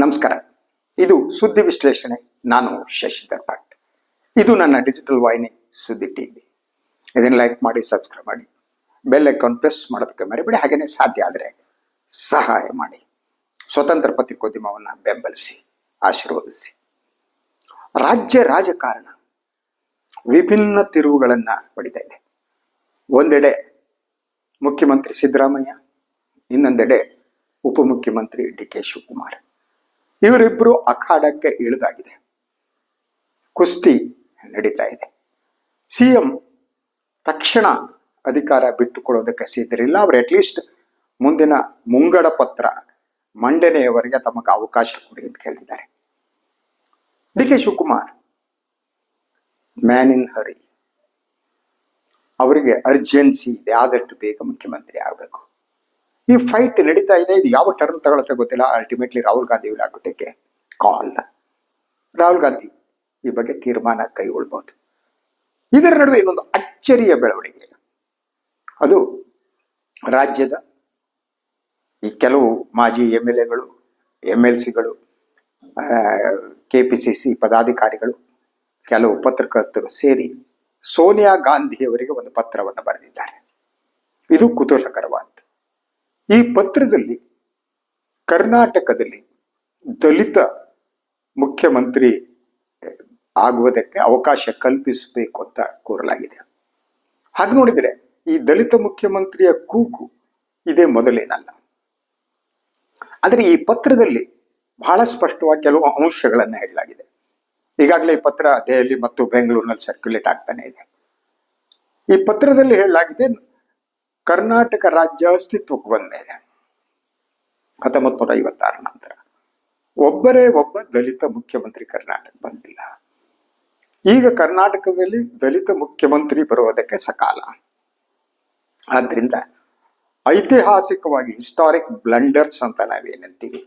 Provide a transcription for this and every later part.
ನಮಸ್ಕಾರ. ಇದು ಸುದ್ದಿ ವಿಶ್ಲೇಷಣೆ. ನಾನು ಶಶಿಧರ್ ಭಟ್. ಇದು ನನ್ನ ಡಿಜಿಟಲ್ ವಾಹಿನಿ ಸುದ್ದಿ ಟಿವಿ. ಇದನ್ನು ಲೈಕ್ ಮಾಡಿ, ಸಬ್ಸ್ಕ್ರೈಬ್ ಮಾಡಿ, ಬೆಲ್ ಐಕಾನ್ ಪ್ರೆಸ್ ಮಾಡೋದಕ್ಕೆ ಮರಿಬೇಡಿ. ಹಾಗೆಯೇ ಸಾಧ್ಯ ಆದರೆ ಸಹಾಯ ಮಾಡಿ. ಸ್ವತಂತ್ರ ಪತ್ರಿಕೋದ್ಯಮವನ್ನು ಬೆಂಬಲಿಸಿ, ಆಶೀರ್ವದಿಸಿ. ರಾಜ್ಯ ರಾಜಕಾರಣ ವಿಭಿನ್ನ ತಿರುವುಗಳನ್ನು ಪಡಿತಾ ಇದೆ. ಒಂದೆಡೆ ಮುಖ್ಯಮಂತ್ರಿ ಸಿದ್ದರಾಮಯ್ಯ, ಇನ್ನೊಂದೆಡೆ ಉಪಮುಖ್ಯಮಂತ್ರಿ ಡಿ.ಕೆ. ಶಿವಕುಮಾರ್. ಇವರಿಬ್ಬರು ಅಖಾಡಕ್ಕೆ ಇಳಿದಾಗಿದೆ. ಕುಸ್ತಿ ನಡೀತಾ ಇದೆ. ಸಿಎಂ ತಕ್ಷಣ ಅಧಿಕಾರ ಬಿಟ್ಟುಕೊಡೋದಕ್ಕೆ ಸಿದ್ಧರಿಲ್ಲ. ಅವರು ಅಟ್ಲೀಸ್ಟ್ ಮುಂದಿನ ಮುಂಗಡ ಪತ್ರ ಮಂಡನೆಯವರೆಗೆ ತಮಗೆ ಅವಕಾಶ ಕೊಡಿ ಅಂತ ಕೇಳಿದ್ದಾರೆ. ಡಿ.ಕೆ. ಶಿವಕುಮಾರ್ ಮ್ಯಾನ್ ಇನ್ ಹರಿ. ಅವರಿಗೆ ಅರ್ಜೆನ್ಸಿ ಇದೆ, ಆದಷ್ಟು ಬೇಗ ಮುಖ್ಯಮಂತ್ರಿ ಆಗಬೇಕು. ಈ ಫೈಟ್ ನಡೀತಾ ಇದೆ. ಇದು ಯಾವ ಟರ್ನ್ ತಗೊಳುತ್ತೆ ಗೊತ್ತಿಲ್ಲ. Ultimately Rahul Gandhi will have to take a call. Rahul Gandhi ಈ ಬಗ್ಗೆ ತೀರ್ಮಾನ ಕೈಗೊಳ್ಬಹುದು. ಇದರ ನಡುವೆ ಇನ್ನೊಂದು ಅಚ್ಚರಿಯ ಬೆಳವಣಿಗೆ. ಅದು ರಾಜ್ಯದ ಈ ಕೆಲವು ಮಾಜಿ MLAಗಳು, MLCಗಳು, KPCC ಪದಾಧಿಕಾರಿಗಳು, ಕೆಲವು ಪತ್ರಕರ್ತರು ಸೇರಿ ಸೋನಿಯಾ ಗಾಂಧಿಯವರಿಗೆ ಒಂದು ಪತ್ರವನ್ನು ಬರೆದಿದ್ದಾರೆ. ಇದು ಕುತೂಹಲಕರವಾದ. ಈ ಪತ್ರದಲ್ಲಿ ಕರ್ನಾಟಕದಲ್ಲಿ ದಲಿತ ಮುಖ್ಯಮಂತ್ರಿ ಆಗುವುದಕ್ಕೆ ಅವಕಾಶ ಕಲ್ಪಿಸಬೇಕು ಅಂತ ಕೋರಲಾಗಿದೆ. ಹಾಗೆ ನೋಡಿದರೆ ಈ ದಲಿತ ಮುಖ್ಯಮಂತ್ರಿಯ ಕೂಗು ಇದೇ ಮೊದಲೇನಲ್ಲ. ಆದರೆ ಈ ಪತ್ರದಲ್ಲಿ ಬಹಳ ಸ್ಪಷ್ಟವಾಗಿ ಕೆಲವು ಅಂಶಗಳನ್ನು ಹೇಳಲಾಗಿದೆ. ಈಗಾಗಲೇ ಈ ಪತ್ರ ದೆಹಲಿ ಮತ್ತು ಬೆಂಗಳೂರಿನಲ್ಲಿ ಸರ್ಕ್ಯುಲೇಟ್ ಆಗ್ತಾನೆ ಇದೆ. ಈ ಪತ್ರದಲ್ಲಿ ಹೇಳಲಾಗಿದೆ, ಕರ್ನಾಟಕ ರಾಜ್ಯ ಅಸ್ತಿತ್ವಕ್ಕೆ ಬಂದ ಮೇಲೆ 1956 ನಂತರ ಒಬ್ಬರೇ ಒಬ್ಬ ದಲಿತ ಮುಖ್ಯಮಂತ್ರಿ ಕರ್ನಾಟಕ ಬಂದಿಲ್ಲ. ಈಗ ಕರ್ನಾಟಕದಲ್ಲಿ ದಲಿತ ಮುಖ್ಯಮಂತ್ರಿ ಬರುವುದಕ್ಕೆ ಸಕಾಲ. ಆದ್ರಿಂದ ಐತಿಹಾಸಿಕವಾಗಿ ಹಿಸ್ಟಾರಿಕ್ ಬ್ಲಂಡರ್ಸ್ ಅಂತ ನಾವೇನಂತೀವಿ,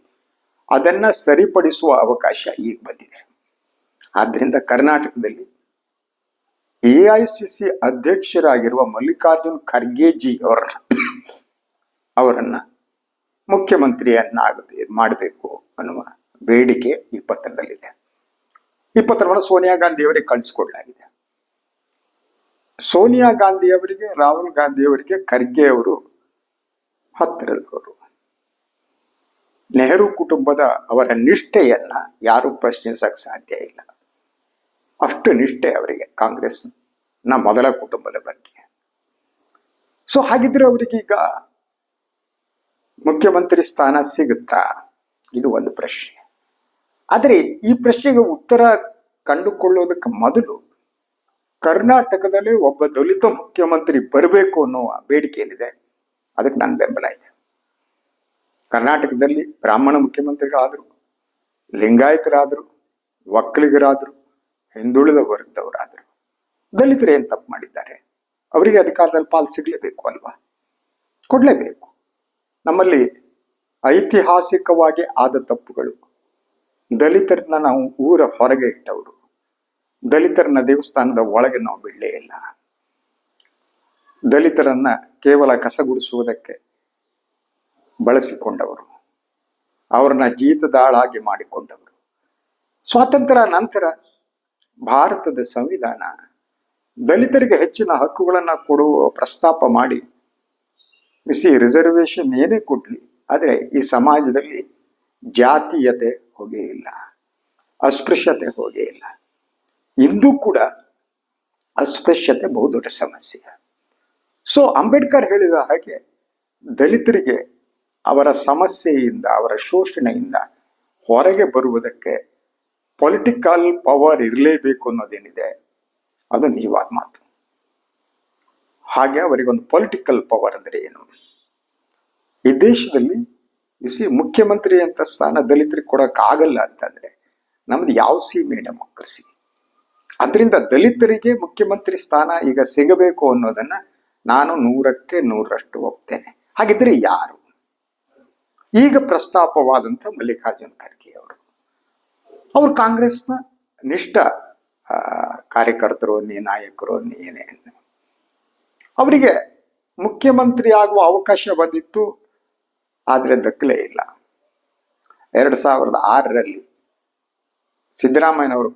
ಅದನ್ನ ಸರಿಪಡಿಸುವ ಅವಕಾಶ ಈಗ ಬಂದಿದೆ. ಆದ್ರಿಂದ ಕರ್ನಾಟಕದಲ್ಲಿ AICC ಅಧ್ಯಕ್ಷರಾಗಿರುವ ಮಲ್ಲಿಕಾರ್ಜುನ್ ಖರ್ಗೆಜಿ ಅವರನ್ನ ಮುಖ್ಯಮಂತ್ರಿಯನ್ನಾಗದೆ ಮಾಡಬೇಕು ಅನ್ನುವ ಬೇಡಿಕೆ ಈ ಪತ್ರದಲ್ಲಿದೆ. ಈ ಪತ್ರವನ್ನು ಸೋನಿಯಾ ಗಾಂಧಿ ಅವರಿಗೆ ಕಳಿಸಿಕೊಡಲಾಗಿದೆ. ಸೋನಿಯಾ ಗಾಂಧಿ ಅವರಿಗೆ, ರಾಹುಲ್ ಗಾಂಧಿ ಅವರಿಗೆ ಖರ್ಗೆ ಅವರು ಹತ್ತಿರದವರು. ನೆಹರು ಕುಟುಂಬದ ಅವರ ನಿಷ್ಠೆಯನ್ನ ಯಾರು ಪ್ರಶ್ನಿಸಕ್ ಸಾಧ್ಯ ಇಲ್ಲ. ಅಷ್ಟು ನಿಷ್ಠೆ ಅವರಿಗೆ ಕಾಂಗ್ರೆಸ್ನ ಮೊದಲ ಕುಟುಂಬದ ಬಗ್ಗೆ. ಸೊ ಹಾಗಿದ್ರೆ ಅವರಿಗೀಗ ಮುಖ್ಯಮಂತ್ರಿ ಸ್ಥಾನ ಸಿಗುತ್ತಾ? ಇದು ಒಂದು ಪ್ರಶ್ನೆ. ಆದರೆ ಈ ಪ್ರಶ್ನೆಗೆ ಉತ್ತರ ಕಂಡುಕೊಳ್ಳೋದಕ್ಕೆ ಮೊದಲು ಕರ್ನಾಟಕದಲ್ಲಿ ಒಬ್ಬ ದಲಿತ ಮುಖ್ಯಮಂತ್ರಿ ಬರಬೇಕು ಅನ್ನುವ ಬೇಡಿಕೆ ಏನಿದೆ ಅದಕ್ಕೆ ನನ್ನ ಬೆಂಬಲ ಇದೆ. ಕರ್ನಾಟಕದಲ್ಲಿ ಬ್ರಾಹ್ಮಣ ಮುಖ್ಯಮಂತ್ರಿಗಳಾದ್ರು, ಲಿಂಗಾಯತರಾದ್ರು, ಒಕ್ಕಲಿಗರಾದ್ರು, ಹಿಂದುಳಿದ ವರ್ಗದವರಾದ್ರು, ದಲಿತರು ಏನ್ ತಪ್ಪು ಮಾಡಿದ್ದಾರೆ? ಅವರಿಗೆ ಅಧಿಕಾರದಲ್ಲಿ ಪಾಲು ಸಿಗ್ಲೇಬೇಕು ಅಲ್ವಾ? ಕೊಡ್ಲೇಬೇಕು. ನಮ್ಮಲ್ಲಿ ಐತಿಹಾಸಿಕವಾಗಿ ಆದ ತಪ್ಪುಗಳು, ದಲಿತರನ್ನ ನಾವು ಊರ ಹೊರಗೆ ಇಟ್ಟವರು, ದಲಿತರನ್ನ ದೇವಸ್ಥಾನದ ಒಳಗೆ ನಾವು ಬಿಡಲೇ ಇಲ್ಲ, ದಲಿತರನ್ನ ಕೇವಲ ಕಸಗುಡಿಸುವುದಕ್ಕೆ ಬಳಸಿಕೊಂಡವರು, ಅವರನ್ನ ಜೀತದಾಳಾಗಿ ಮಾಡಿಕೊಂಡವರು. ಸ್ವಾತಂತ್ರ್ಯ ನಂತರ ಭಾರತದ ಸಂವಿಧಾನ ದಲಿತರಿಗೆ ಹೆಚ್ಚಿನ ಹಕ್ಕುಗಳನ್ನ ಕೊಡುವ ಪ್ರಸ್ತಾಪ ಮಾಡಿ, ರಿಸರ್ವೇಶನ್ ಏನೇ ಕೊಡ್ಲಿ, ಆದರೆ ಈ ಸಮಾಜದಲ್ಲಿ ಜಾತೀಯತೆ ಹೋಗೇ ಇಲ್ಲ, ಅಸ್ಪೃಶ್ಯತೆ ಹೋಗೇ ಇಲ್ಲ. ಇಂದು ಕೂಡ ಅಸ್ಪೃಶ್ಯತೆ ಬಹುದೊಡ್ಡ ಸಮಸ್ಯೆ. ಸೊ ಅಂಬೇಡ್ಕರ್ ಹೇಳಿದ ಹಾಗೆ ದಲಿತರಿಗೆ ಅವರ ಸಮಸ್ಯೆಯಿಂದ, ಅವರ ಶೋಷಣೆಯಿಂದ ಹೊರಗೆ ಬರುವುದಕ್ಕೆ ಪೊಲಿಟಿಕಲ್ ಪವರ್ ಇರಲೇಬೇಕು ಅನ್ನೋದೇನಿದೆ ಅದು ನಿಜವಾದ ಮಾತು. ಹಾಗೆ ಅವರಿಗೊಂದು ಪೊಲಿಟಿಕಲ್ ಪವರ್ ಅಂದ್ರೆ ಏನು? ಈ ದೇಶದಲ್ಲಿ ಮುಖ್ಯಮಂತ್ರಿ ಅಂತ ಸ್ಥಾನ ದಲಿತರಿಗೆ ಕೊಡಕ್ಕಾಗಲ್ಲ ಅಂತಂದ್ರೆ ನಮ್ದು ಯಾವ ಸೀಮೆ ಡೆಮೋಕ್ರಸಿ? ಅದರಿಂದ ದಲಿತರಿಗೆ ಮುಖ್ಯಮಂತ್ರಿ ಸ್ಥಾನ ಈಗ ಸಿಗಬೇಕು ಅನ್ನೋದನ್ನ ನಾನು 100ಕ್ಕೆ 100ರಷ್ಟು ಒಪ್ತೇನೆ. ಹಾಗಿದ್ರೆ ಯಾರು? ಈಗ ಪ್ರಸ್ತಾಪವಾದಂಥ ಮಲ್ಲಿಕಾರ್ಜುನ್ ಖರ್ಗೆ ಅವರು ಕಾಂಗ್ರೆಸ್ನ ನಿಷ್ಠ ಕಾರ್ಯಕರ್ತರು, ನಾಯಕರು, ಏನೇನು. ಅವರಿಗೆ ಮುಖ್ಯಮಂತ್ರಿ ಆಗುವ ಅವಕಾಶ ಬಂದಿತ್ತು, ಆದರೆ ದಕ್ಕಲೇ ಇಲ್ಲ. 2006ರಲ್ಲಿ ಸಿದ್ದರಾಮಯ್ಯನವರು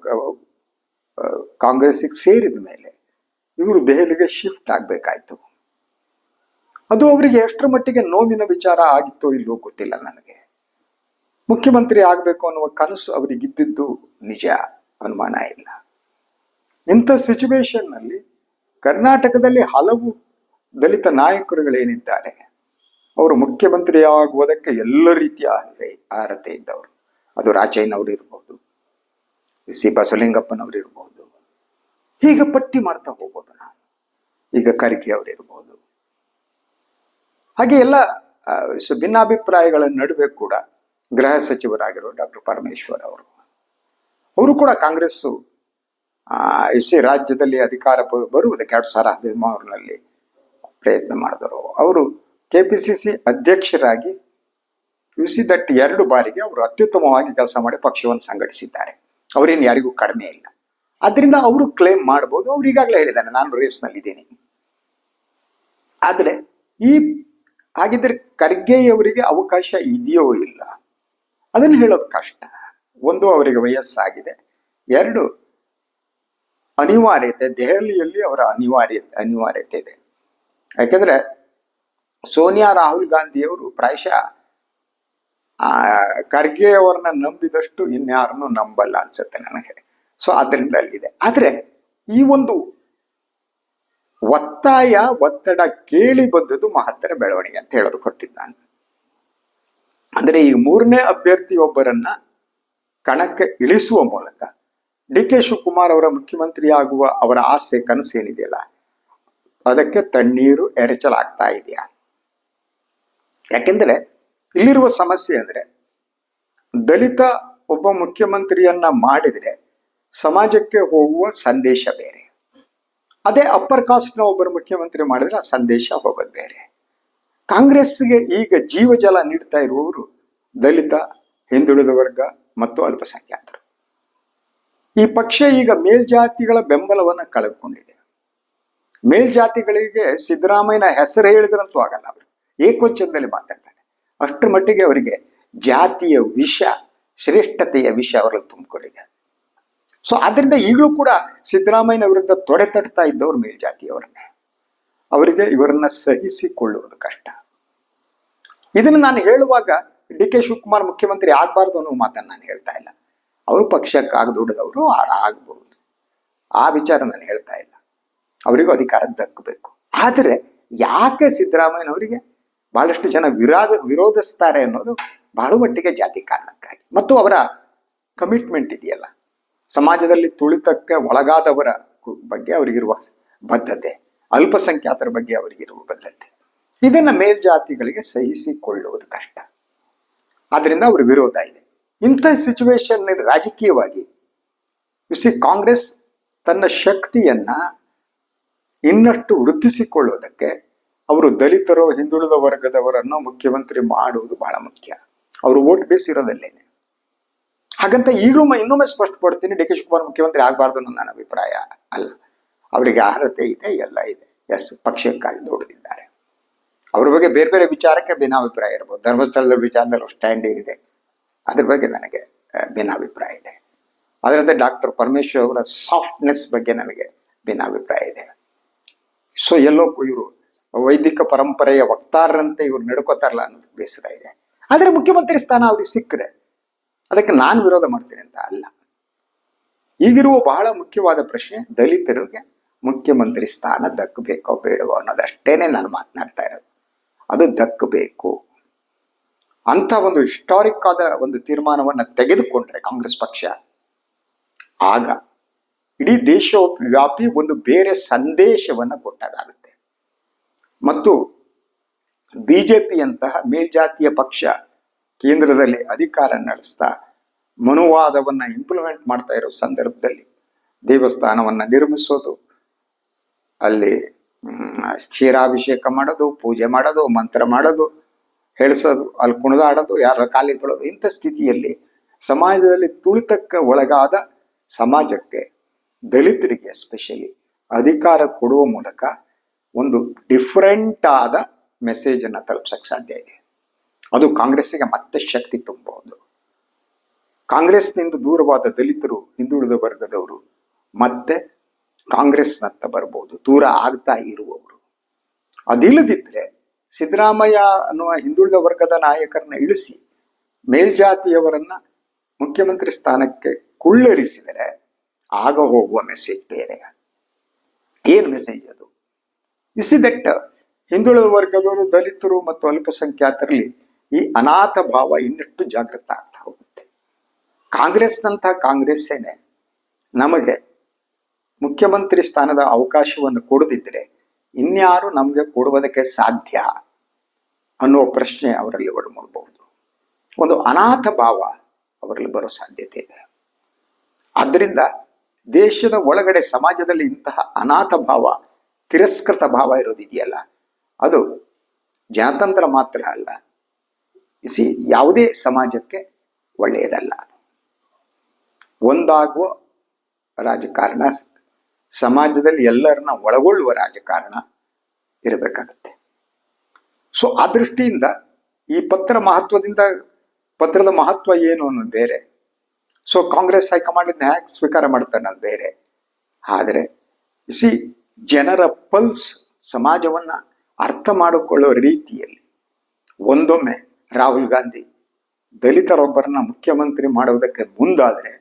ಕಾಂಗ್ರೆಸ್ಸಿಗೆ ಸೇರಿದ ಮೇಲೆ ಇವರು ದೆಹಲಿಗೆ ಶಿಫ್ಟ್ ಆಗಬೇಕಾಯ್ತು. ಅದು ಅವರಿಗೆ ಎಷ್ಟರ ಮಟ್ಟಿಗೆ ನೋವಿನ ವಿಚಾರ ಆಗಿತ್ತೋ ಇಲ್ಲವೋ ಗೊತ್ತಿಲ್ಲ ನನಗೆ. ಮುಖ್ಯಮಂತ್ರಿ ಆಗಬೇಕು ಅನ್ನುವ ಕನಸು ಅವರಿಗಿದ್ದಿದ್ದು ನಿಜ, ಅನುಮಾನ ಇಲ್ಲ. ಇಂಥ ಸಿಚುವೇಶನ್ನಲ್ಲಿ ಕರ್ನಾಟಕದಲ್ಲಿ ಹಲವು ದಲಿತ ನಾಯಕರುಗಳೇನಿದ್ದಾರೆ ಅವರು ಮುಖ್ಯಮಂತ್ರಿ ಆಗುವುದಕ್ಕೆ ಎಲ್ಲ ರೀತಿಯ ಅರ್ಹತೆ ಇದ್ದವರು. ಅದು ರಾಚಯ್ಯನವರು ಇರ್ಬೋದು, ಸಿ ಬಸವಲಿಂಗಪ್ಪನವರು ಇರ್ಬೋದು, ಹೀಗೆ ಪಟ್ಟಿ ಮಾಡ್ತಾ ಹೋಗ್ಬೋದು ನಾವು. ಈಗ ಖರ್ಗೆ ಅವರು ಇರ್ಬೋದು. ಹಾಗೆ ಎಲ್ಲ ಭಿನ್ನಾಭಿಪ್ರಾಯಗಳ ನಡುವೆ ಕೂಡ ಗೃಹ ಸಚಿವರಾಗಿರೋ ಡಾಕ್ಟರ್ ಪರಮೇಶ್ವರ್ ಅವರು ಕೂಡ ಕಾಂಗ್ರೆಸ್ಸು ರಾಜ್ಯದಲ್ಲಿ ಅಧಿಕಾರ ಬರುವುದಕ್ಕೆ 2013ರಲ್ಲಿ ಪ್ರಯತ್ನ ಮಾಡಿದರು. ಅವರು KPCC ಅಧ್ಯಕ್ಷರಾಗಿ ದಟ್ 2 ಬಾರಿಗೆ ಅವರು ಅತ್ಯುತ್ತಮವಾಗಿ ಕೆಲಸ ಮಾಡಿ ಪಕ್ಷವನ್ನು ಸಂಘಟಿಸಿದ್ದಾರೆ. ಅವರೇನು ಯಾರಿಗೂ ಕಡಿಮೆ ಇಲ್ಲ. ಅದರಿಂದ ಅವರು ಕ್ಲೇಮ್ ಮಾಡ್ಬೋದು, ಅವ್ರು ಈಗಾಗಲೇ ಹೇಳಿದ್ದಾರೆ ನಾನು ರೇಸ್ನಲ್ಲಿದ್ದೀನಿ. ಆದರೆ ಹಾಗಿದ್ರೆ ಖರ್ಗೆಯವರಿಗೆ ಅವಕಾಶ ಇದೆಯೋ ಇಲ್ಲ ಅದನ್ನು ಹೇಳೋದು ಕಷ್ಟ. ಒಂದು, ಅವರಿಗೆ ವಯಸ್ಸಾಗಿದೆ. 2, ಅನಿವಾರ್ಯತೆ, ದೆಹಲಿಯಲ್ಲಿ ಅವರ ಅನಿವಾರ್ಯತೆ ಇದೆ. ಯಾಕೆಂದ್ರೆ ಸೋನಿಯಾ ರಾಹುಲ್ ಗಾಂಧಿಯವರು ಪ್ರಾಯಶಃ ಖರ್ಗೆ ಅವರನ್ನ ನಂಬಿದಷ್ಟು ಇನ್ಯಾರನ್ನು ನಂಬಲ್ಲ ಅನ್ಸುತ್ತೆ ನನಗೆ. ಸೊ ಅದರಿಂದ ಅಲ್ಲಿದೆ. ಆದ್ರೆ ಈ ಒಂದು ಒತ್ತಡ ಕೇಳಿ ಬಂದದ್ದು ಮಹತ್ತರ ಬೆಳವಣಿಗೆ ಅಂತ ಹೇಳೋದು ಕೊಟ್ಟಿದ್ದಾನೆ. ಅಂದ್ರೆ ಈ 3ನೇ ಅಭ್ಯರ್ಥಿಯೊಬ್ಬರನ್ನ ಕಣಕ್ಕೆ ಇಳಿಸುವ ಮೂಲಕ DK ಶಿವಕುಮಾರ್ ಅವರ ಮುಖ್ಯಮಂತ್ರಿ ಆಗುವ ಅವರ ಆಸೆ ಕನಸು ಏನಿದೆಯಲ್ಲ ಅದಕ್ಕೆ ತಣ್ಣೀರು ಎರಚಲಾಗ್ತಾ ಇದೆಯಾ? ಯಾಕೆಂದ್ರೆ ಇಲ್ಲಿರುವ ಸಮಸ್ಯೆ ಅಂದ್ರೆ ದಲಿತ ಒಬ್ಬ ಮುಖ್ಯಮಂತ್ರಿಯನ್ನ ಮಾಡಿದ್ರೆ ಸಮಾಜಕ್ಕೆ ಹೋಗುವ ಸಂದೇಶ ಬೇರೆ, ಅದೇ ಅಪ್ಪರ್ ಕಾಸ್ಟ್ ನ ಒಬ್ಬರು ಮುಖ್ಯಮಂತ್ರಿ ಮಾಡಿದ್ರೆ ಆ ಸಂದೇಶ ಹೋಗೋದು ಬೇರೆ. ಕಾಂಗ್ರೆಸ್ಗೆ ಈಗ ಜೀವಜಲ ನೀಡ್ತಾ ಇರುವವರು ದಲಿತ, ಹಿಂದುಳಿದ ವರ್ಗ ಮತ್ತು ಅಲ್ಪಸಂಖ್ಯಾತರು. ಈ ಪಕ್ಷ ಈಗ ಮೇಲ್ಜಾತಿಗಳ ಬೆಂಬಲವನ್ನ ಕಳೆದುಕೊಂಡಿದೆ. ಮೇಲ್ಜಾತಿಗಳಿಗೆ ಸಿದ್ದರಾಮಯ್ಯನ ಹೆಸರು ಹೇಳಿದ್ರಂತೂ ಆಗಲ್ಲ, ಅವರು ಏಕವಚನದಲ್ಲಿ ಮಾತಾಡ್ತಾರೆ. ಅಷ್ಟರ ಮಟ್ಟಿಗೆ ಅವರಿಗೆ ಜಾತಿಯ ವಿಷ, ಶ್ರೇಷ್ಠತೆಯ ವಿಷ ಅವರಲ್ಲಿ ತುಂಬಿಕೊಂಡಿದೆ. ಸೊ ಅದರಿಂದ ಈಗಲೂ ಕೂಡ ಸಿದ್ದರಾಮಯ್ಯನ ವಿರುದ್ಧ ತೊಡೆ ತಟ್ತಾ ಇದ್ದವರು ಮೇಲ್ಜಾತಿಯವರನ್ನೇ. ಅವರಿಗೆ ಇವರನ್ನ ಸಹಿಸಿಕೊಳ್ಳುವುದು ಕಷ್ಟ. ಇದನ್ನು ನಾನು ಹೇಳುವಾಗ DK ಶಿವಕುಮಾರ್ ಮುಖ್ಯಮಂತ್ರಿ ಆಗ್ಬಾರ್ದು ಅನ್ನೋ ಮಾತನ್ನು ನಾನು ಹೇಳ್ತಾ ಇಲ್ಲ. ಅವರು ಪಕ್ಷಕ್ಕಾಗಿ ದುಡಿದವರು ಆಗ್ಬಹುದು, ಆ ವಿಚಾರ ನಾನು ಹೇಳ್ತಾ ಇಲ್ಲ. ಅವರಿಗೂ ಅಧಿಕಾರ ದಕ್ಕಬೇಕು. ಆದರೆ ಯಾಕೆ ಸಿದ್ದರಾಮಯ್ಯನವರಿಗೆ ಬಹಳಷ್ಟು ಜನ ವಿರೋಧಿಸ್ತಾರೆ ಅನ್ನೋದು ಬಹಳ ಮಟ್ಟಿಗೆ ಜಾತಿ ಕಾರಣಕ್ಕಾಗಿ, ಮತ್ತು ಅವರ ಕಮಿಟ್ಮೆಂಟ್ ಇದೆಯಲ್ಲ, ಸಮಾಜದಲ್ಲಿ ತುಳಿತಕ್ಕೆ ಒಳಗಾದವರ ಬಗ್ಗೆ ಅವರಿಗಿರುವ ಬದ್ಧತೆ, ಅಲ್ಪಸಂಖ್ಯಾತರ ಬಗ್ಗೆ ಅವರಿಗಿರುವ ಬದ್ಧತೆ, ಇದನ್ನ ಮೇಲ್ಜಾತಿಗಳಿಗೆ ಸಹಿಸಿಕೊಳ್ಳುವುದು ಕಷ್ಟ. ಆದ್ರಿಂದ ಅವ್ರ ವಿರೋಧ ಇದೆ. ಇಂಥ ಸಿಚುವೇಶನ್ ರಾಜಕೀಯವಾಗಿ ಕಾಂಗ್ರೆಸ್ ತನ್ನ ಶಕ್ತಿಯನ್ನ ಇನ್ನಷ್ಟು ವೃದ್ಧಿಸಿಕೊಳ್ಳುವುದಕ್ಕೆ ಅವರು ದಲಿತರು, ಹಿಂದುಳಿದ ವರ್ಗದವರನ್ನು ಮುಖ್ಯಮಂತ್ರಿ ಮಾಡುವುದು ಬಹಳ ಮುಖ್ಯ. ಅವರು ವೋಟ್ ಬೇಸ್ ಇರೋದಲ್ಲೇನೆ. ಹಾಗಂತ ಈಗಲೂ ಇನ್ನೊಮ್ಮೆ ಸ್ಪಷ್ಟಪಡ್ತೀನಿ, DK ಶಿವಕುಮಾರ್ ಮುಖ್ಯಮಂತ್ರಿ ಆಗಬಾರ್ದು ಅನ್ನೋ ನನ್ನ ಅಭಿಪ್ರಾಯ ಅಲ್ಲ. ಅವರಿಗೆ ಅರ್ಹತೆ ಇದೆ, ಎಲ್ಲ ಇದೆ. ಪಕ್ಷಕ್ಕಾಗಿ ದುಡಿದಿದ್ದಾರೆ. ಅವ್ರ ಬಗ್ಗೆ ಬೇರೆ ಬೇರೆ ವಿಚಾರಕ್ಕೆ ಭಿನ್ನಾಭಿಪ್ರಾಯ ಇರ್ಬೋದು. ಧರ್ಮಸ್ಥಳದ ವಿಚಾರದಲ್ಲಿ ಸ್ಟ್ಯಾಂಡ್ ಏನಿದೆ ಅದ್ರ ಬಗ್ಗೆ ನನಗೆ ಭಿನ್ನಾಭಿಪ್ರಾಯ ಇದೆ. ಅದರಿಂದ ಡಾಕ್ಟರ್ ಪರಮೇಶ್ವರ್ ಅವರ ಸಾಫ್ಟ್ನೆಸ್ ಬಗ್ಗೆ ನನಗೆ ಭಿನ್ನಾಭಿಪ್ರಾಯ ಇದೆ. ಸೊ ಎಲ್ಲೋ ಇವರು ವೈದಿಕ ಪರಂಪರೆಯ ವಕ್ತಾರರಂತೆ ಇವ್ರು ನಡ್ಕೋತಾರಲ್ಲ ಅನ್ನೋದು ಬೇಸರ ಇದೆ. ಆದರೆ ಮುಖ್ಯಮಂತ್ರಿ ಸ್ಥಾನ ಅವ್ರಿಗೆ ಸಿಕ್ಕರೆ ಅದಕ್ಕೆ ನಾನು ವಿರೋಧ ಮಾಡ್ತೀನಿ ಅಂತ ಅಲ್ಲ. ಈಗಿರುವ ಬಹಳ ಮುಖ್ಯವಾದ ಪ್ರಶ್ನೆ ದಲಿತರಿಗೆ ಮುಖ್ಯಮಂತ್ರಿ ಸ್ಥಾನ ದಕ್ಕಬೇಕೋ ಬೇಡವೋ ಅನ್ನೋದಷ್ಟೇನೆ ನಾನು ಮಾತನಾಡ್ತಾ ಇರೋದು. ಅದು ದಕ್ಕಬೇಕು ಅಂತ ಒಂದು ಹಿಸ್ಟಾರಿಕ್ ಆದ ಒಂದು ತೀರ್ಮಾನವನ್ನ ತೆಗೆದುಕೊಂಡ್ರೆ ಕಾಂಗ್ರೆಸ್ ಪಕ್ಷ, ಆಗ ಇಡೀ ದೇಶವ್ಯಾಪಿ ಒಂದು ಬೇರೆ ಸಂದೇಶವನ್ನ ಕೊಟ್ಟಾಗುತ್ತೆ. ಮತ್ತು ಬಿಜೆಪಿಯಂತಹ ಮೇಲ್ಜಾತಿಯ ಪಕ್ಷ ಕೇಂದ್ರದಲ್ಲಿ ಅಧಿಕಾರ ನಡೆಸ್ತಾ ಮನುವಾದವನ್ನ ಇಂಪ್ಲಿಮೆಂಟ್ ಮಾಡ್ತಾ ಇರೋ ಸಂದರ್ಭದಲ್ಲಿ ದೇವಸ್ಥಾನವನ್ನ ನಿರ್ಮಿಸೋದು, ಅಲ್ಲಿ ಕ್ಷೀರಾಭಿಷೇಕ ಮಾಡೋದು, ಪೂಜೆ ಮಾಡೋದು, ಮಂತ್ರ ಮಾಡೋದು, ಹೇಳಿಸೋದು, ಅಲ್ಲಿ ಕುಣಿದಾಡೋದು, ಯಾರ ಕಾಲಿಗೆ ಬೀಳೋದು, ಇಂಥ ಸ್ಥಿತಿಯಲ್ಲಿ ಸಮಾಜದಲ್ಲಿ ತುಳಿತಕ್ಕೆ ಒಳಗಾದ ಸಮಾಜಕ್ಕೆ, ದಲಿತರಿಗೆ ಎಸ್ಪೆಷಲಿ ಅಧಿಕಾರ ಕೊಡುವ ಮೂಲಕ ಒಂದು ಡಿಫರೆಂಟ್ ಆದ ಮೆಸೇಜ್ ಅನ್ನ ತಲುಪಿಸಕ್ಕೆ ಸಾಧ್ಯ ಇದೆ. ಅದು ಕಾಂಗ್ರೆಸ್ಸಿಗೆ ಮತ್ತೆ ಶಕ್ತಿ ತುಂಬಬಹುದು. ಕಾಂಗ್ರೆಸ್ನಿಂದ ದೂರವಾದ ದಲಿತರು, ಹಿಂದುಳಿದ ವರ್ಗದವರು ಮತ್ತೆ ಕಾಂಗ್ರೆಸ್ನತ್ತ ಬರ್ಬೋದು, ದೂರ ಆಗ್ತಾ ಇರುವವರು. ಅದಿಲ್ಲದಿದ್ರೆ ಸಿದ್ದರಾಮಯ್ಯ ಅನ್ನುವ ಹಿಂದುಳಿದ ವರ್ಗದ ನಾಯಕರನ್ನ ಇಳಿಸಿ ಮೇಲ್ಜಾತಿಯವರನ್ನ ಮುಖ್ಯಮಂತ್ರಿ ಸ್ಥಾನಕ್ಕೆ ಕುಳ್ಳರಿಸಿದರೆ ಆಗ ಹೋಗುವ ಮೆಸೇಜ್ ಬೇರೆ. ಏನು ಮೆಸೇಜ್ ಅದು? ದಟ್ ಹಿಂದುಳಿದ ವರ್ಗದವರು, ದಲಿತರು ಮತ್ತು ಅಲ್ಪಸಂಖ್ಯಾತರಲ್ಲಿ ಈ ಅನಾಥ ಭಾವ ಇನ್ನಷ್ಟು ಜಾಗೃತ ಆಗ್ತಾ ಹೋಗುತ್ತೆ. ಕಾಂಗ್ರೆಸ್ನಂತಹ ಕಾಂಗ್ರೆಸ್ಸೇನೆ ನಮಗೆ ಮುಖ್ಯಮಂತ್ರಿ ಸ್ಥಾನದ ಅವಕಾಶವನ್ನು ಕೊಡದಿದ್ರೆ ಇನ್ಯಾರು ನಮಗೆ ಕೊಡುವುದಕ್ಕೆ ಸಾಧ್ಯ ಅನ್ನೋ ಪ್ರಶ್ನೆ ಅವರಲ್ಲಿ ಒಳಮೂಡಬಹುದು. ಒಂದು ಅನಾಥ ಭಾವ ಅವರಲ್ಲಿ ಬರೋ ಸಾಧ್ಯತೆ ಇದೆ. ಆದ್ದರಿಂದ ದೇಶದ ಒಳಗಡೆ ಸಮಾಜದಲ್ಲಿ ಇಂತಹ ಅನಾಥ ಭಾವ, ತಿರಸ್ಕೃತ ಭಾವ ಇರೋದಿದೆಯಲ್ಲ, ಅದು ಜನತಂತ್ರ ಮಾತ್ರ ಅಲ್ಲ, ಯಾವುದೇ ಸಮಾಜಕ್ಕೆ ಒಳ್ಳೆಯದಲ್ಲ. ಒಂದಾಗುವ ರಾಜಕಾರಣ, ಸಮಾಜದಲ್ಲಿ ಎಲ್ಲರನ್ನ ಒಳಗೊಳ್ಳುವ ರಾಜಕಾರಣ ಇರಬೇಕಾಗತ್ತೆ. ಸೊ ಆ ದೃಷ್ಟಿಯಿಂದ ಈ ಪತ್ರದ ಮಹತ್ವ ಏನು ಅನ್ನೋದು ಬೇರೆ. ಸೊ ಕಾಂಗ್ರೆಸ್ ಹೈಕಮಾಂಡ್ ಇದನ್ನ ಹ್ಯಾಕ್ ಸ್ವೀಕಾರ ಮಾಡ್ತಾರೆ ಅನ್ನೋದು ಬೇರೆ. ಆದರೆ ಜನರ ಪಲ್ಸ್, ಸಮಾಜವನ್ನ ಅರ್ಥ ಮಾಡಿಕೊಳ್ಳೋ ರೀತಿಯಲ್ಲಿ ಒಂದೊಮ್ಮೆ ರಾಹುಲ್ ಗಾಂಧಿ ದಲಿತರೊಬ್ಬರನ್ನ ಮುಖ್ಯಮಂತ್ರಿ ಮಾಡುವುದಕ್ಕೆ ಮುಂದಾದರೆ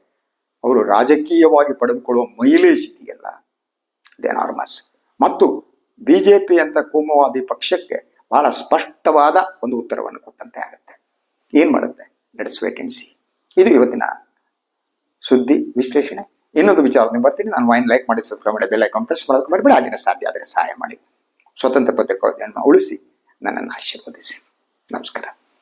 ಅವರು ರಾಜಕೀಯವಾಗಿ ಪಡೆದುಕೊಳ್ಳುವ ಮೈಲೇಜ್ ಇದೆಯಲ್ಲ, ಎನಾರ್ಮಸ್. ಮತ್ತು ಬಿಜೆಪಿ ಅಂತ ಕೋಮುವಾದಿ ಪಕ್ಷಕ್ಕೆ ಬಹಳ ಸ್ಪಷ್ಟವಾದ ಒಂದು ಉತ್ತರವನ್ನು ಕೊಟ್ಟಂತೆ ಆಗುತ್ತೆ. ಏನ್ ಮಾಡುತ್ತೆ? Let's wait and see. ಇದು ಇವತ್ತಿನ ಸುದ್ದಿ ವಿಶ್ಲೇಷಣೆ. ಇನ್ನೊಂದು ವಿಚಾರದಿಂದ ಬರ್ತೀನಿ. ನಾನು ವಾಯಿನ್ ಲೈಕ್ ಮಾಡಿ, ಸಬ್ಸ್ಕ್ರೈಬ್ ಮಾಡಿ, ಬೆಲ್ ಐಕಾನ್ ಪ್ರೆಸ್ ಮಾಡೋದಕ್ಕೆ ಮರಿಬೇಡಿ. ಆಗಿನ ಸಾಧ್ಯ ಆದರೆ ಸಹಾಯ ಮಾಡಿ. ಸ್ವತಂತ್ರ ಪತ್ರಿಕೋದ್ಯಮ ಉಳಿಸಿ ನನ್ನನ್ನು ಆಶೀರ್ವದಿಸಿ. ನಮಸ್ಕಾರ.